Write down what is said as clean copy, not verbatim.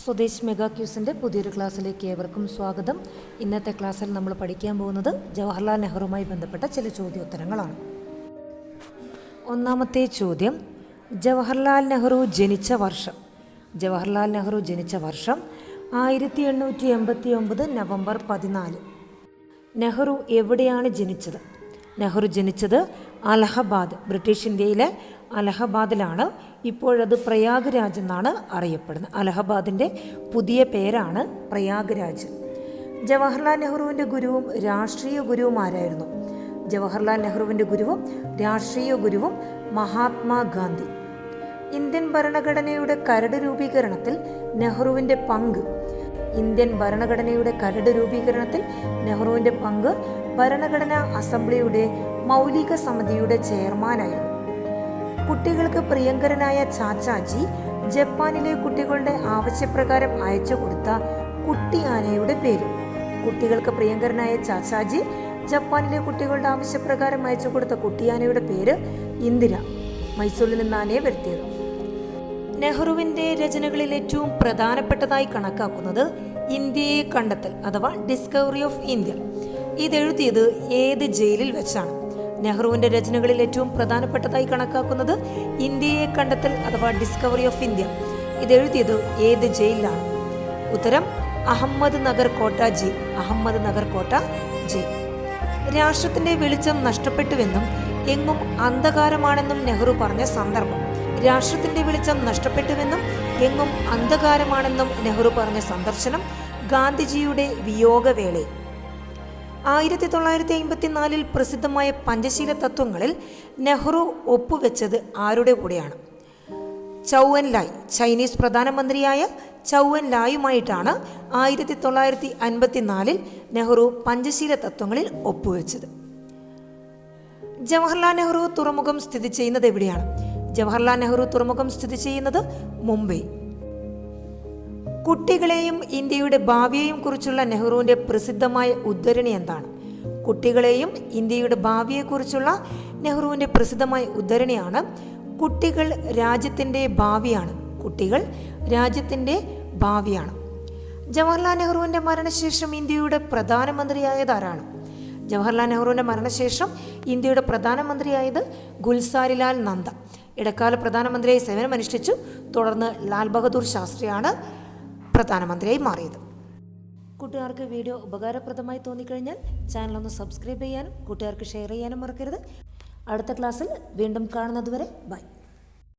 Swadesh mega ക്യൂസിൻ്റെ പുതിയൊരു ക്ലാസ്സിലേക്ക് ഏവർക്കും സ്വാഗതം. ഇന്നത്തെ ക്ലാസ്സിൽ നമ്മൾ പഠിക്കാൻ പോകുന്നത് ജവഹർലാൽ നെഹ്റുവുമായി ബന്ധപ്പെട്ട ചില ചോദ്യോത്തരങ്ങളാണ്. ഒന്നാമത്തെ ചോദ്യം, ജവഹർലാൽ നെഹ്റു ജനിച്ച വർഷം. ജവഹർലാൽ നെഹ്റു ജനിച്ച വർഷം 1889 നവംബർ 14. നെഹ്റു എവിടെയാണ് ജനിച്ചത്? നെഹ്റു ജനിച്ചത് അലഹബാദ്, ബ്രിട്ടീഷ് ഇന്ത്യയിലെ അലഹബാദിലാണ്. ഇപ്പോഴത് പ്രയാഗ്രാജ് എന്നാണ് അറിയപ്പെടുന്നത്. അലഹബാദിൻ്റെ പുതിയ പേരാണ് പ്രയാഗ്രാജ്. ജവഹർലാൽ നെഹ്റുവിൻ്റെ ഗുരുവും രാഷ്ട്രീയ ഗുരുവും ആരായിരുന്നു? ജവഹർലാൽ നെഹ്റുവിൻ്റെ ഗുരുവും രാഷ്ട്രീയ ഗുരുവും മഹാത്മാഗാന്ധി. ഇന്ത്യൻ ഭരണഘടനയുടെ കരട് രൂപീകരണത്തിൽ നെഹ്റുവിൻ്റെ പങ്ക്. ഇന്ത്യൻ ഭരണഘടനയുടെ കരട് രൂപീകരണത്തിൽ നെഹ്റുവിൻ്റെ പങ്ക് ഭരണഘടനാ അസംബ്ലിയുടെ മൗലിക സമിതിയുടെ ചെയർമാനായിരുന്നു. കുട്ടികൾക്ക് പ്രിയങ്കരനായ ചാച്ചാജി ജപ്പാനിലെ കുട്ടികളുടെ ആവശ്യപ്രകാരം അയച്ചു കൊടുത്ത കുട്ടിയാനയുടെ പേര്. കുട്ടികൾക്ക് പ്രിയങ്കരനായ ചാച്ചാജി ജപ്പാനിലെ കുട്ടികളുടെ ആവശ്യപ്രകാരം അയച്ചു കൊടുത്ത കുട്ടിയാനയുടെ പേര് ഇന്ദിര. മൈസൂരിൽ നിന്നാണ് വരുത്തിയത്. നെഹ്റുവിൻ്റെ രചനകളിൽ ഏറ്റവും പ്രധാനപ്പെട്ടതായി കണക്കാക്കുന്നത് ഇന്ത്യയെ കണ്ടെത്തൽ അഥവാ ഡിസ്കവറി ഓഫ് ഇന്ത്യ. ഇതെഴുതിയത് ഏത് ജയിലിൽ വെച്ചാണ്? നെഹ്റുവിൻ്റെ രചനകളിൽ ഏറ്റവും പ്രധാനപ്പെട്ടതായി കണക്കാക്കുന്നത് ഇന്ത്യയെ കണ്ടെത്തൽ അഥവാ ഡിസ്കവറി ഓഫ് ഇന്ത്യ. ഇതെഴുതിയത് ഏത് ജയിലിലാണ്? ഉത്തരം അഹമ്മദ് നഗർ കോട്ട ജയിൽ. അഹമ്മദ് നഗർ കോട്ട ജയിൽ. രാഷ്ട്രത്തിന്റെ വെളിച്ചം നഷ്ടപ്പെട്ടുവെന്നും എങ്ങും അന്ധകാരമാണെന്നും നെഹ്റു പറഞ്ഞ സന്ദർഭം. രാഷ്ട്രത്തിന്റെ വെളിച്ചം നഷ്ടപ്പെട്ടുവെന്നും എങ്ങും അന്ധകാരമാണെന്നും നെഹ്റു പറഞ്ഞ സന്ദർശനം ഗാന്ധിജിയുടെ വിയോഗവേളയിൽ. 1954 പ്രസിദ്ധമായ പഞ്ചശീല തത്വങ്ങളിൽ നെഹ്റു ഒപ്പുവെച്ചത് ആരുടെ കൂടെയാണ്? Chou En Lai. ചൈനീസ് പ്രധാനമന്ത്രിയായ ചൗ എൻ ലായുമായിട്ടാണ് 1954 നെഹ്റു പഞ്ചശീല തത്വങ്ങളിൽ ഒപ്പുവെച്ചത്. ജവഹർലാൽ നെഹ്റു തുറമുഖം സ്ഥിതി ചെയ്യുന്നത് എവിടെയാണ്? ജവഹർലാൽ നെഹ്റു തുറമുഖം സ്ഥിതി ചെയ്യുന്നത് മുംബൈ. കുട്ടികളെയും ഇന്ത്യയുടെ ഭാവിയെയും കുറിച്ചുള്ള നെഹ്റുവിൻ്റെ പ്രസിദ്ധമായ ഉദ്ധരണി എന്താണ്? കുട്ടികളെയും ഇന്ത്യയുടെ ഭാവിയെക്കുറിച്ചുള്ള നെഹ്റുവിൻ്റെ പ്രസിദ്ധമായ ഉദ്ധരണിയാണ് കുട്ടികൾ രാജ്യത്തിൻ്റെ ഭാവിയാണ്. കുട്ടികൾ രാജ്യത്തിൻ്റെ ഭാവിയാണ്. ജവഹർലാൽ നെഹ്റുവിൻ്റെ മരണശേഷം ഇന്ത്യയുടെ പ്രധാനമന്ത്രിയായത് ആരാണ്? ജവഹർലാൽ നെഹ്റുവിൻ്റെ മരണശേഷം ഇന്ത്യയുടെ പ്രധാനമന്ത്രിയായത് ഗുൽസാരിലാൽ നന്ദ. ഇടക്കാല പ്രധാനമന്ത്രിയായി സേവനമനുഷ്ഠിച്ചു. തുടർന്ന് ലാൽ ബഹദൂർ ശാസ്ത്രിയാണ് പ്രധാനമന്ത്രിയായി മാറിയത്. കൂട്ടുകാർക്ക് വീഡിയോ ഉപകാരപ്രദമായി തോന്നിക്കഴിഞ്ഞാൽ ചാനലൊന്ന് സബ്സ്ക്രൈബ് ചെയ്യാനും കൂട്ടുകാർക്ക് ഷെയർ ചെയ്യാനും മറക്കരുത്. അടുത്ത ക്ലാസ്സിൽ വീണ്ടും കാണുന്നതുവരെ ബൈ.